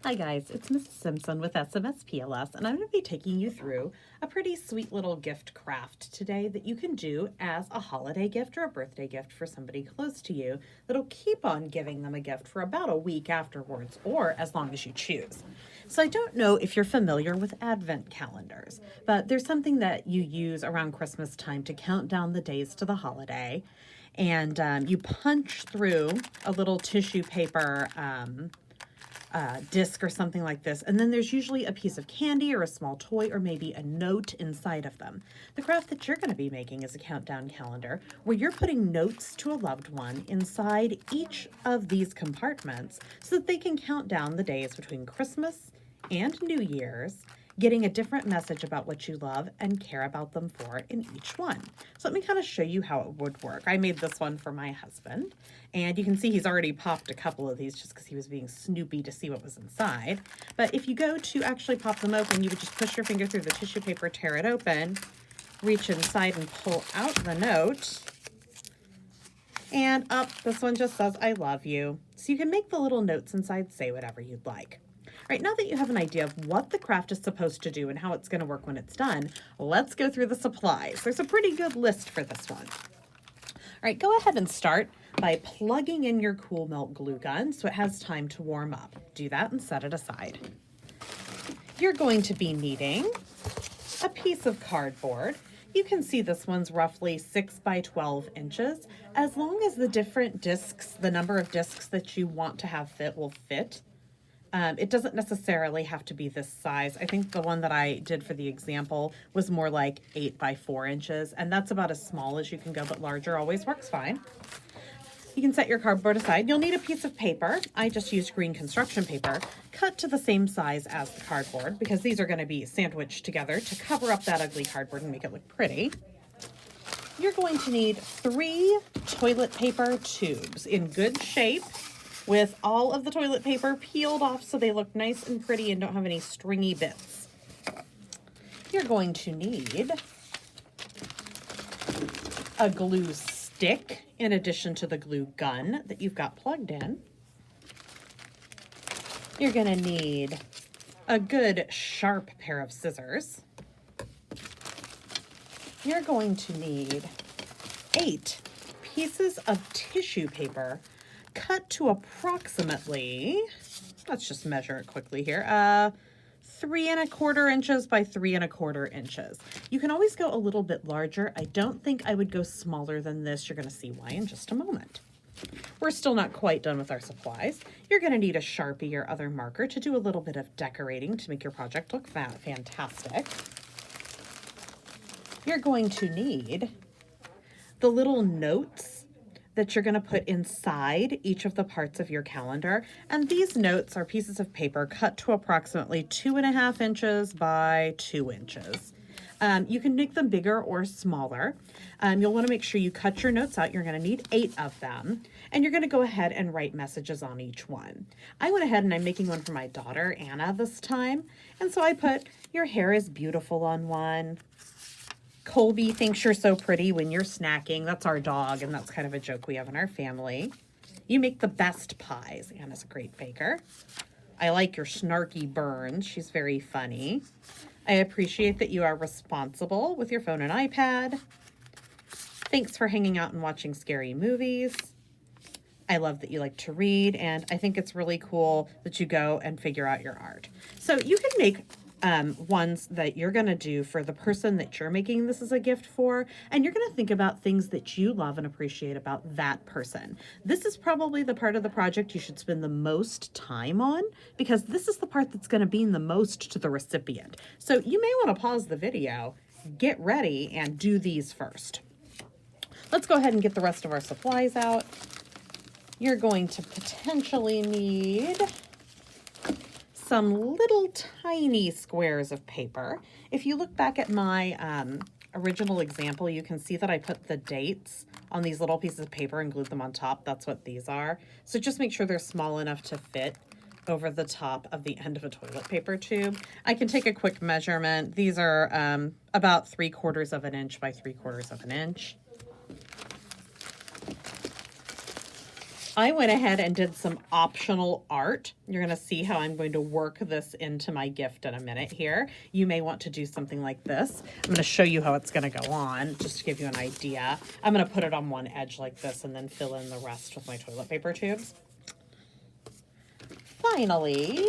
Hi guys, it's Mrs. Simpson with SMS PLS, and I'm going to be taking you through a pretty sweet little gift craft today that you can do as a holiday gift or a birthday gift for somebody close to you that'll keep on giving them a gift for about a week afterwards or as long as you choose. So I don't know if you're familiar with advent calendars, but there's something that you use around Christmas time to count down the days to the holiday. And you punch through a little tissue paper disc or something like this, and then there's usually a piece of candy or a small toy or maybe a note inside of them. The craft that you're going to be making is a countdown calendar where you're putting notes to a loved one inside each of these compartments so that they can count down the days between Christmas and New Year's, getting a different message about what you love and care about them for in each one. So let me kind of show you how it would work. I made this one for my husband, and you can see he's already popped a couple of these just because he was being snoopy to see what was inside. But if you go to actually pop them open, you would just push your finger through the tissue paper, tear it open, reach inside and pull out the note. And up, this one just says, "I love you." So you can make the little notes inside say whatever you'd like. All right, now that you have an idea of what the craft is supposed to do and how it's going to work when it's done, let's go through the supplies. There's a pretty good list for this one. All right, go ahead and start by plugging in your Cool Melt glue gun so it has time to warm up. Do that and set it aside. You're going to be needing a piece of cardboard. You can see this one's roughly 6 by 12 inches. As long as the different discs, the number of discs that you want to have fit will fit. It doesn't necessarily have to be this size. I think the one that I did for the example was more like 8 by 4 inches, and that's about as small as you can go, but larger always works fine. You can set your cardboard aside. You'll need a piece of paper. I just used green construction paper, cut to the same size as the cardboard because these are going to be sandwiched together to cover up that ugly cardboard and make it look pretty. You're going to need 3 toilet paper tubes in good shape, with all of the toilet paper peeled off so they look nice and pretty and don't have any stringy bits. You're going to need a glue stick in addition to the glue gun that you've got plugged in. You're going to need a good sharp pair of scissors. You're going to need 8 pieces of tissue paper cut to approximately, let's just measure it quickly here, 3 1/4 inches by 3 1/4 inches. You can always go a little bit larger. I don't think I would go smaller than this. You're going to see why in just a moment. We're still not quite done with our supplies. You're going to need a Sharpie or other marker to do a little bit of decorating to make your project look fantastic. You're going to need the little notes that you're going to put inside each of the parts of your calendar. And these notes are pieces of paper cut to approximately 2.5 inches by 2 inches. You can make them bigger or smaller. You'll want to make sure you cut your notes out. You're going to need 8 of them. And you're going to go ahead and write messages on each one. I went ahead and I'm making one for my daughter, Anna, this time. And so I put, "Your hair is beautiful" on one. "Colby thinks you're so pretty when you're snacking." That's our dog, and that's kind of a joke we have in our family. "You make the best pies." Anna's a great baker. "I like your snarky burns." She's very funny. "I appreciate that you are responsible with your phone and iPad." "Thanks for hanging out and watching scary movies." "I love that you like to read." And "I think it's really cool that you go and figure out your art." So you can make ones that you're going to do for the person that you're making this as a gift for, and you're going to think about things that you love and appreciate about that person. This is probably the part of the project you should spend the most time on because this is the part that's going to mean the most to the recipient. So you may want to pause the video, get ready, and do these first. Let's go ahead and get the rest of our supplies out. You're going to potentially need some little tiny squares of paper. If you look back at my original example, you can see that I put the dates on these little pieces of paper and glued them on top. That's what these are. So just make sure they're small enough to fit over the top of the end of a toilet paper tube. I can take a quick measurement. These are about 3/4 of an inch by 3/4 of an inch. I went ahead and did some optional art. You're going to see how I'm going to work this into my gift in a minute here. You may want to do something like this. I'm going to show you how it's going to go on, just to give you an idea. I'm going to put it on one edge like this and then fill in the rest with my toilet paper tubes. Finally,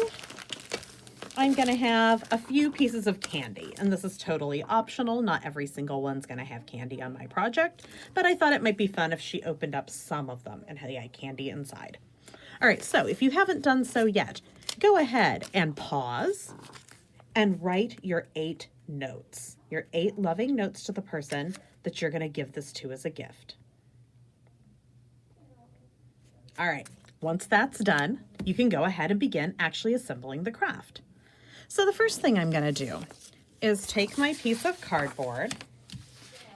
I'm going to have a few pieces of candy, and this is totally optional. Not every single one's going to have candy on my project, but I thought it might be fun if she opened up some of them and had candy inside. All right, so if you haven't done so yet, go ahead and pause and write your 8 notes, your 8 loving notes to the person that you're going to give this to as a gift. All right, once that's done, you can go ahead and begin actually assembling the craft. So the first thing I'm going to do is take my piece of cardboard,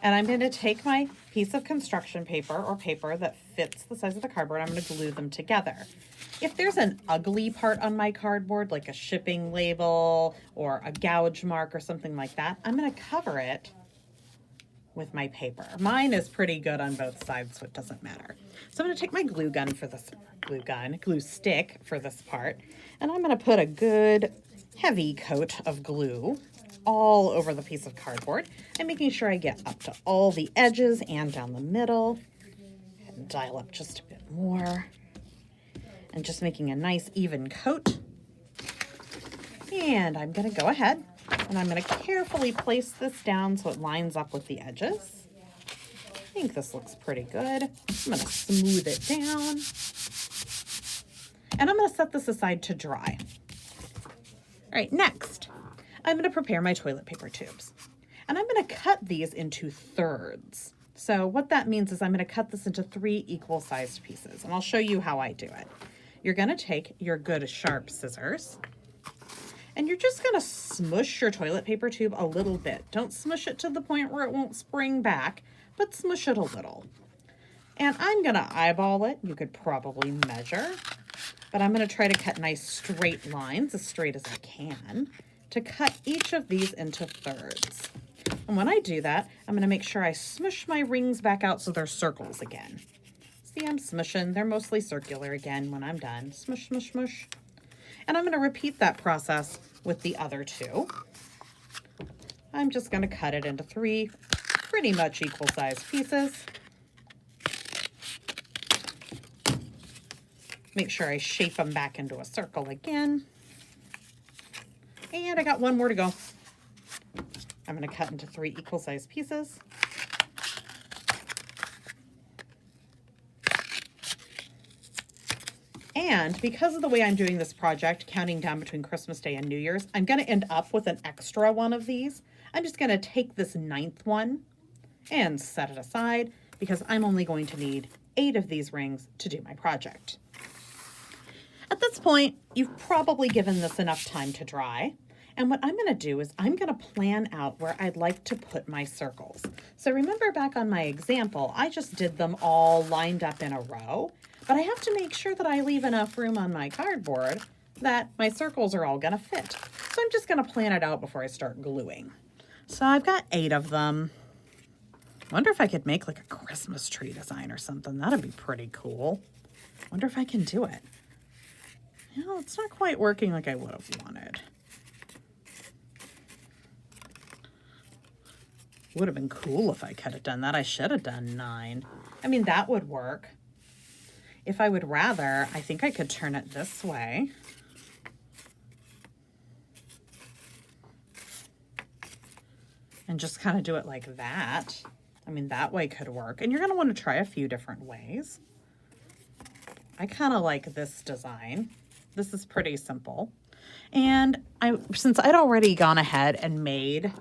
and I'm going to take my piece of construction paper or paper that fits the size of the cardboard. I'm going to glue them together. If there's an ugly part on my cardboard, like a shipping label or a gouge mark or something like that, I'm going to cover it with my paper. Mine is pretty good on both sides, so it doesn't matter. So I'm going to take my glue stick for this part, and I'm going to put a good heavy coat of glue all over the piece of cardboard and making sure I get up to all the edges and down the middle. And dial up just a bit more and just making a nice even coat. And I'm going to go ahead and I'm going to carefully place this down so it lines up with the edges. I think this looks pretty good. I'm going to smooth it down. And I'm going to set this aside to dry. All right, next, I'm going to prepare my toilet paper tubes. And I'm going to cut these into thirds. So what that means is I'm going to cut this into 3 equal-sized pieces, and I'll show you how I do it. You're going to take your good sharp scissors, and you're just going to smush your toilet paper tube a little bit. Don't smush it to the point where it won't spring back, but smush it a little. And I'm going to eyeball it. You could probably measure. But I'm going to try to cut nice straight lines, as straight as I can, to cut each of these into thirds. And when I do that, I'm going to make sure I smush my rings back out so they're circles again. See, I'm smushing. They're mostly circular again when I'm done. Smush, smush, smush. And I'm going to repeat that process with the other 2. I'm just going to cut it into 3 pretty much equal-sized pieces. Make sure I shape them back into a circle again. And I got 1 more to go. I'm going to cut into 3 equal-sized pieces. And because of the way I'm doing this project, counting down between Christmas Day and New Year's, I'm going to end up with an extra one of these. I'm just going to take this 9th one and set it aside because I'm only going to need 8 of these rings to do my project. At this point, you've probably given this enough time to dry. And what I'm going to do is I'm going to plan out where I'd like to put my circles. So remember back on my example, I just did them all lined up in a row, but I have to make sure that I leave enough room on my cardboard that my circles are all going to fit. So I'm just going to plan it out before I start gluing. So I've got 8 of them. Wonder if I could make like a Christmas tree design or something. That'd be pretty cool. Wonder if I can do it. You know, it's not quite working like I would have wanted. Would have been cool if I could have done that. I should have done 9. I mean, that would work. If I would rather, I think I could turn it this way. And just kind of do it like that. I mean, that way could work. And you're going to want to try a few different ways. I kind of like this design. This is pretty simple. And since I'd already gone ahead and made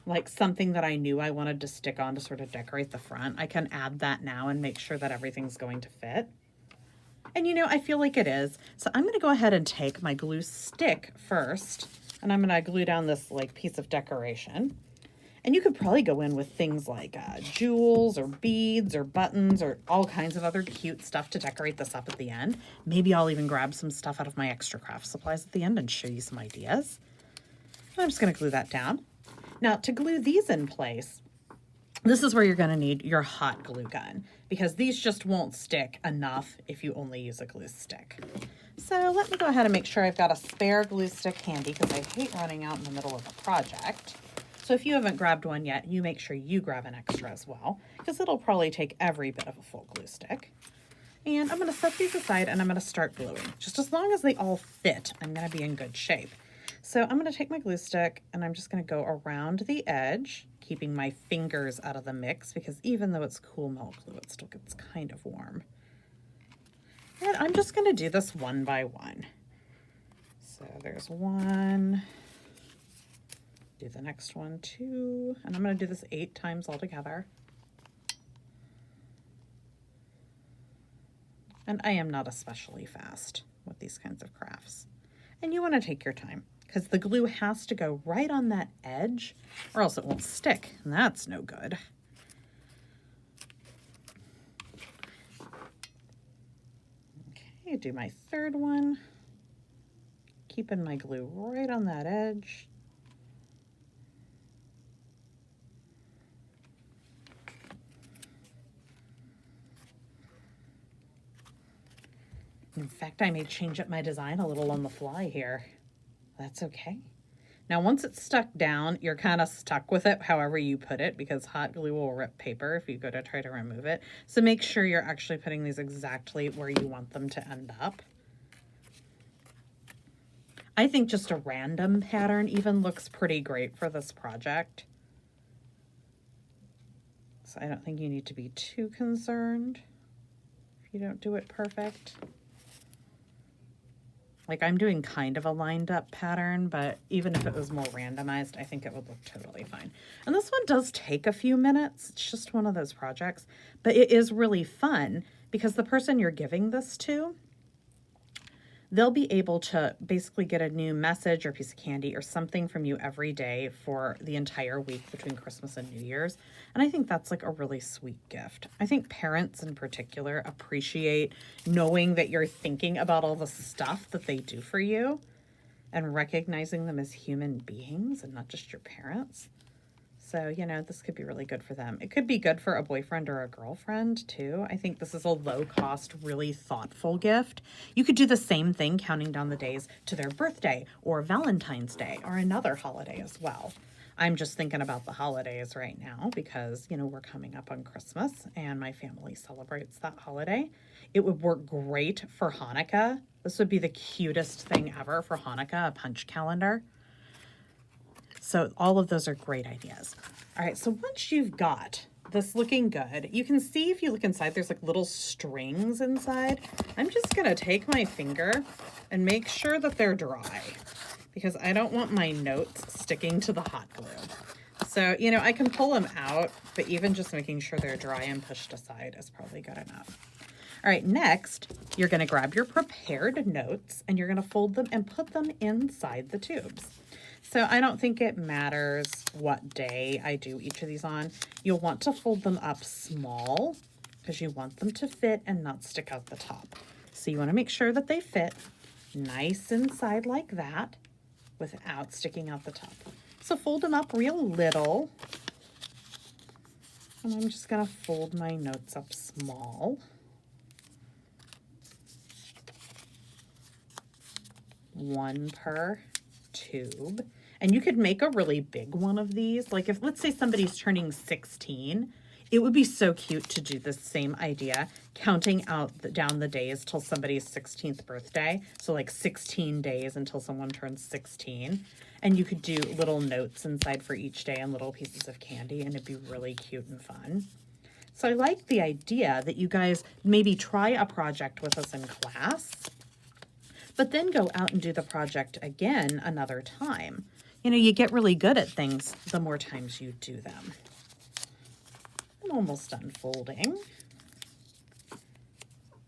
like something that I knew I wanted to stick on to sort of decorate the front, I can add that now and make sure that everything's going to fit. And you know, I feel like it is. So I'm going to go ahead and take my glue stick first, and I'm going to glue down this like piece of decoration. And you could probably go in with things like jewels or beads or buttons or all kinds of other cute stuff to decorate this up at the end. Maybe I'll even grab some stuff out of my extra craft supplies at the end and show you some ideas. And I'm just going to glue that down. Now, to glue these in place, This is where you're going to need your hot glue gun because these just won't stick enough if you only use a glue stick. So let me go ahead and make sure I've got a spare glue stick handy because I hate running out in the middle of a project. So if you haven't grabbed one yet, you make sure you grab an extra as well because it'll probably take every bit of a full glue stick. And I'm going to set these aside and I'm going to start gluing. Just as long as they all fit, I'm going to be in good shape. So I'm going to take my glue stick and I'm just going to go around the edge, keeping my fingers out of the mix because even though it's cool melt glue, it still gets kind of warm. And I'm just going to do this one by one. So there's one. Do the next one too. And I'm going to do this 8 times all together. And I am not especially fast with these kinds of crafts. And you want to take your time because the glue has to go right on that edge or else it won't stick. And that's no good. Okay, do my third one. Keeping my glue right on that edge. In fact, I may change up my design a little on the fly here. That's okay. Now, once it's stuck down, you're kind of stuck with it however you put it because hot glue will rip paper if you go to try to remove it. So make sure you're actually putting these exactly where you want them to end up. I think just a random pattern even looks pretty great for this project. So I don't think you need to be too concerned if you don't do it perfect. Like I'm doing kind of a lined up pattern, but even if it was more randomized, I think it would look totally fine. And this one does take a few minutes. It's just one of those projects, but it is really fun because the person you're giving this to, they'll be able to basically get a new message or piece of candy or something from you every day for the entire week between Christmas and New Year's. And I think that's like a really sweet gift. I think parents in particular appreciate knowing that you're thinking about all the stuff that they do for you and recognizing them as human beings and not just your parents. So, you know, this could be really good for them. It could be good for a boyfriend or a girlfriend, too. I think this is a low-cost, really thoughtful gift. You could do the same thing counting down the days to their birthday or Valentine's Day or another holiday as well. I'm just thinking about the holidays right now because, you know, we're coming up on Christmas and my family celebrates that holiday. It would work great for Hanukkah. This would be the cutest thing ever for Hanukkah, a punch calendar. So all of those are great ideas. All right, so once you've got this looking good, you can see if you look inside, there's like little strings inside. I'm just gonna take my finger and make sure that they're dry because I don't want my notes sticking to the hot glue. So, you know, I can pull them out, but even just making sure they're dry and pushed aside is probably good enough. All right, next, you're gonna grab your prepared notes and you're gonna fold them and put them inside the tubes. So I don't think it matters what day I do each of these on. You'll want to fold them up small because you want them to fit and not stick out the top. So you want to make sure that they fit nice inside like that without sticking out the top. So fold them up real little. And I'm just going to fold my notes up small. One per tube. And you could make a really big one of these. Like if, let's say somebody's turning 16, it would be so cute to do the same idea, counting out down the days till somebody's 16th birthday. So like 16 days until someone turns 16. And you could do little notes inside for each day and little pieces of candy, and it'd be really cute and fun. So I like the idea that you guys maybe try a project with us in class, but then go out and do the project again another time. You know, you get really good at things the more times you do them. I'm almost done folding.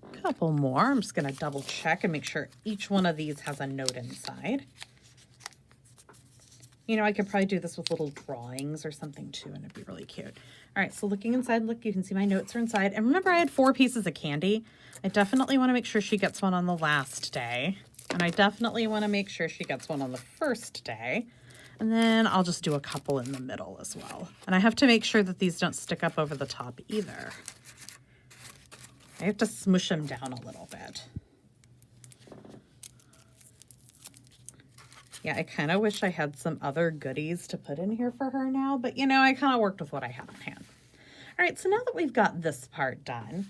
A couple more. I'm just going to double check and make sure each one of these has a note inside. You know, I could probably do this with little drawings or something too, and it'd be really cute. All right, so looking inside, look, you can see my notes are inside. And remember, I had 4 pieces of candy. I definitely want to make sure she gets one on the last day. And I definitely want to make sure she gets one on the first day. And then I'll just do a couple in the middle as well. And I have to make sure that these don't stick up over the top either. I have to smush them down a little bit. Yeah, I kind of wish I had some other goodies to put in here for her now, but you know, I kind of worked with what I had on hand. All right, so now that we've got this part done,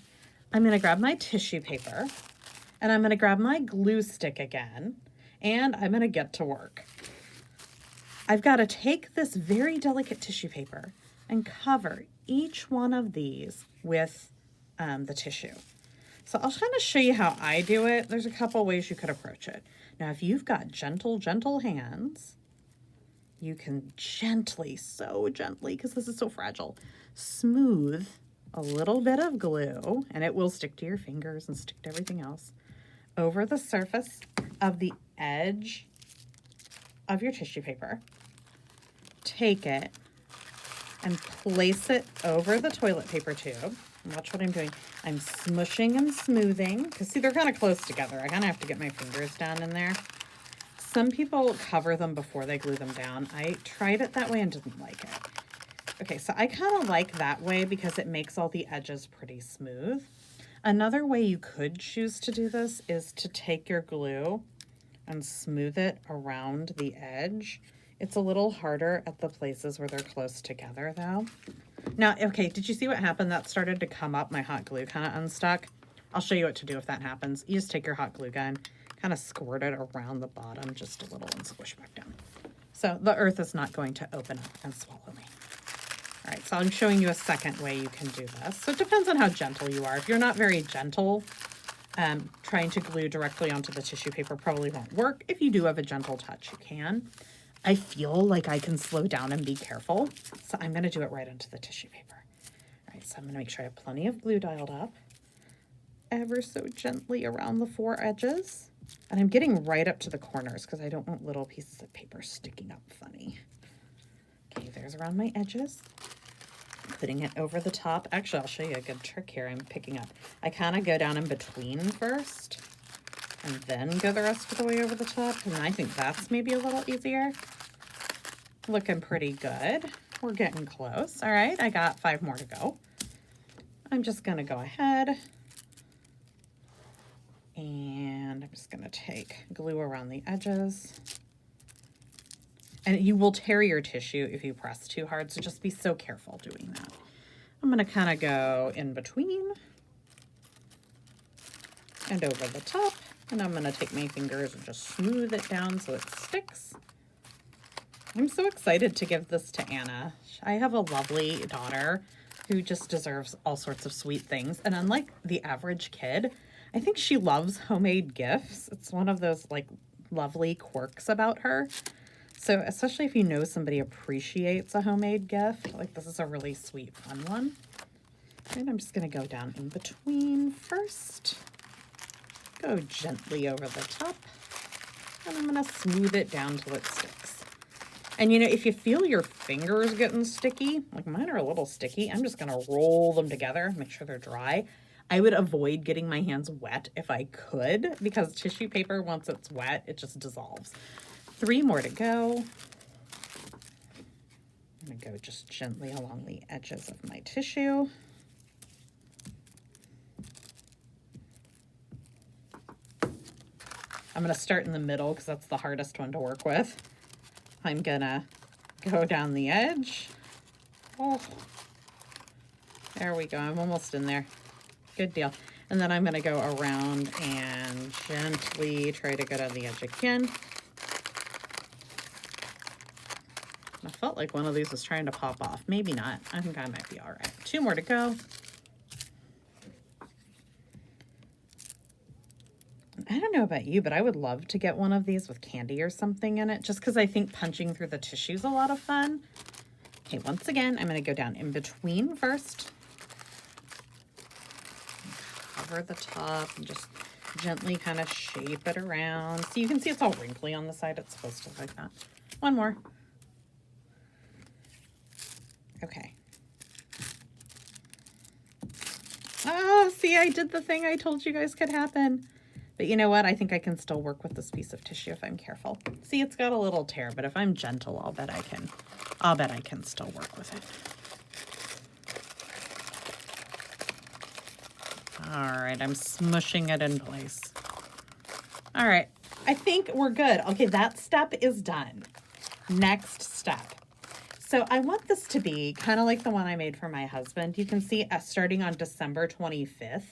I'm gonna grab my tissue paper and I'm gonna grab my glue stick again, and I'm gonna get to work. I've got to take this very delicate tissue paper and cover each one of these with the tissue. So I'll kind of show you how I do it. There's a couple ways you could approach it. Now, if you've got gentle hands, you can gently, so gently, because this is so fragile, smooth a little bit of glue, and it will stick to your fingers and stick to everything else, over the surface of the edge of your tissue paper. Take it and place it over the toilet paper tube. And watch what I'm doing. I'm smushing and smoothing, because see, they're kind of close together. I kind of have to get my fingers down in there. Some people cover them before they glue them down. I tried it that way and didn't like it. Okay, so I kind of like that way because it makes all the edges pretty smooth. Another way you could choose to do this is to take your glue and smooth it around the edge. It's a little harder at the places where they're close together though. Now, okay, did you see what happened? That started to come up, my hot glue kind of unstuck. I'll show you what to do if that happens. You just take your hot glue gun, kind of squirt it around the bottom just a little and squish back down. So the earth is not going to open up and swallow me. All right, so I'm showing you a second way you can do this. So it depends on how gentle you are. If you're not very gentle, trying to glue directly onto the tissue paper probably won't work. If you do have a gentle touch, you can. I feel like I can slow down and be careful, so I'm going to do it right onto the tissue paper. All right, so I'm going to make sure I have plenty of glue dialed up, ever so gently around the four edges. And I'm getting right up to the corners because I don't want little pieces of paper sticking up funny. Okay, there's around my edges. Putting it over the top. Actually, I'll show you a good trick here I'm picking up. I kind of go down in between first and then go the rest of the way over the top. And I think that's maybe a little easier. Looking pretty good. We're getting close. All right, I got 5 more to go. I'm just gonna go ahead and I'm just gonna take glue around the edges. And you will tear your tissue if you press too hard, so just be so careful doing that. I'm gonna kind of go in between and over the top. And I'm gonna take my fingers and just smooth it down so it sticks. I'm so excited to give this to Anna. I have a lovely daughter who just deserves all sorts of sweet things. And unlike the average kid, I think she loves homemade gifts. It's one of those like lovely quirks about her. So especially if you know somebody appreciates a homemade gift, like this is a really sweet, fun one. And I'm just gonna go down in between first. Go gently over the top, and I'm gonna smooth it down till it sticks. And you know, if you feel your fingers getting sticky, like mine are a little sticky, I'm just gonna roll them together, make sure they're dry. I would avoid getting my hands wet if I could, because tissue paper, once it's wet, it just dissolves. 3 more to go. I'm gonna go just gently along the edges of my tissue. I'm going to start in the middle because that's the hardest one to work with. I'm going to go down the edge. Oh, there we go. I'm almost in there. Good deal. And then I'm going to go around and gently try to go down the edge again. I felt like one of these was trying to pop off. Maybe not. I think I might be all right. 2 more to go. I don't know about you, but I would love to get one of these with candy or something in it, just because I think punching through the tissue is a lot of fun. Okay, once again, I'm going to go down in between first. Cover the top and just gently kind of shape it around. So you can see it's all wrinkly on the side. It's supposed to look like that. 1 more. Okay. Oh, see, I did the thing I told you guys could happen. But you know what? I think I can still work with this piece of tissue if I'm careful. See, it's got a little tear, but if I'm gentle, I'll bet I can still work with it. All right, I'm smushing it in place. All right, I think we're good. Okay, that step is done. Next step. So I want this to be kind of like the one I made for my husband. You can see starting on December 25th,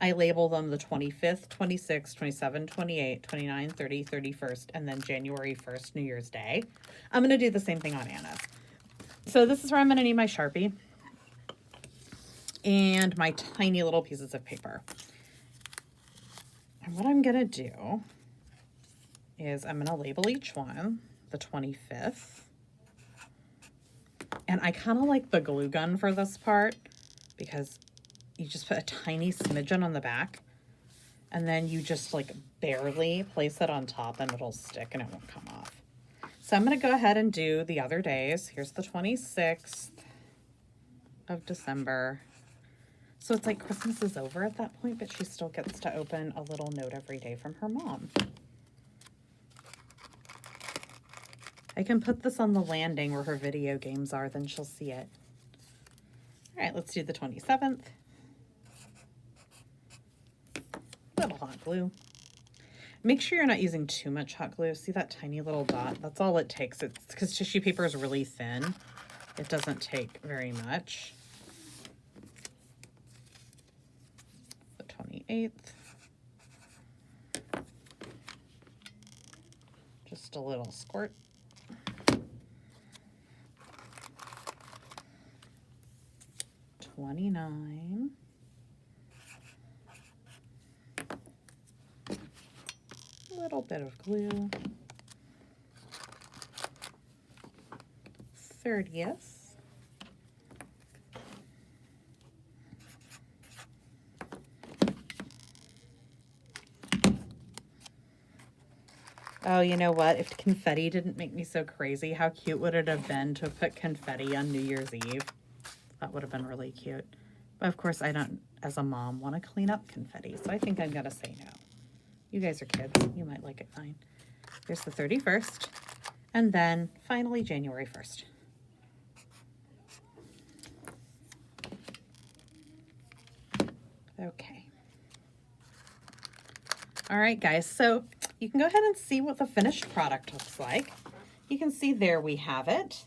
I label them the 25th, 26th, 27th, 28th, 29th, 30th, 31st, and then January 1st, New Year's Day. I'm going to do the same thing on Anna's. So this is where I'm going to need my Sharpie and my tiny little pieces of paper. And what I'm going to do is I'm going to label each one the 25th. And I kind of like the glue gun for this part because you just put a tiny smidgen on the back and then you just like barely place it on top and it'll stick and it won't come off. So I'm going to go ahead and do the other days. Here's the 26th of December. So it's like Christmas is over at that point, but she still gets to open a little note every day from her mom. I can put this on the landing where her video games are, then she'll see it. All right, let's do the 27th. Little hot glue. Make sure you're not using too much hot glue. See that tiny little dot? That's all it takes. It's because tissue paper is really thin. It doesn't take very much. The 28th. Just a little squirt. $29. A little bit of glue. 30th. Oh, you know what? If confetti didn't make me so crazy, how cute would it have been to put confetti on New Year's Eve? That would have been really cute. But of course, I don't, as a mom, want to clean up confetti. So I think I'm going to say no. You guys are kids. You might like it fine. There's the 31st. And then finally, January 1st. Okay. All right, guys. So you can go ahead and see what the finished product looks like. You can see there we have it.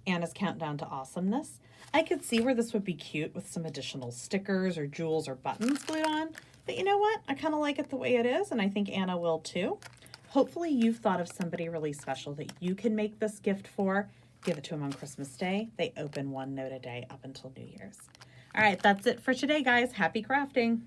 Anna's Countdown to Awesomeness. I could see where this would be cute with some additional stickers or jewels or buttons glued on. But you know what? I kind of like it the way it is, and I think Anna will too. Hopefully you've thought of somebody really special that you can make this gift for. Give it to them on Christmas Day. They open one note a day up until New Year's. All right, that's it for today, guys. Happy crafting.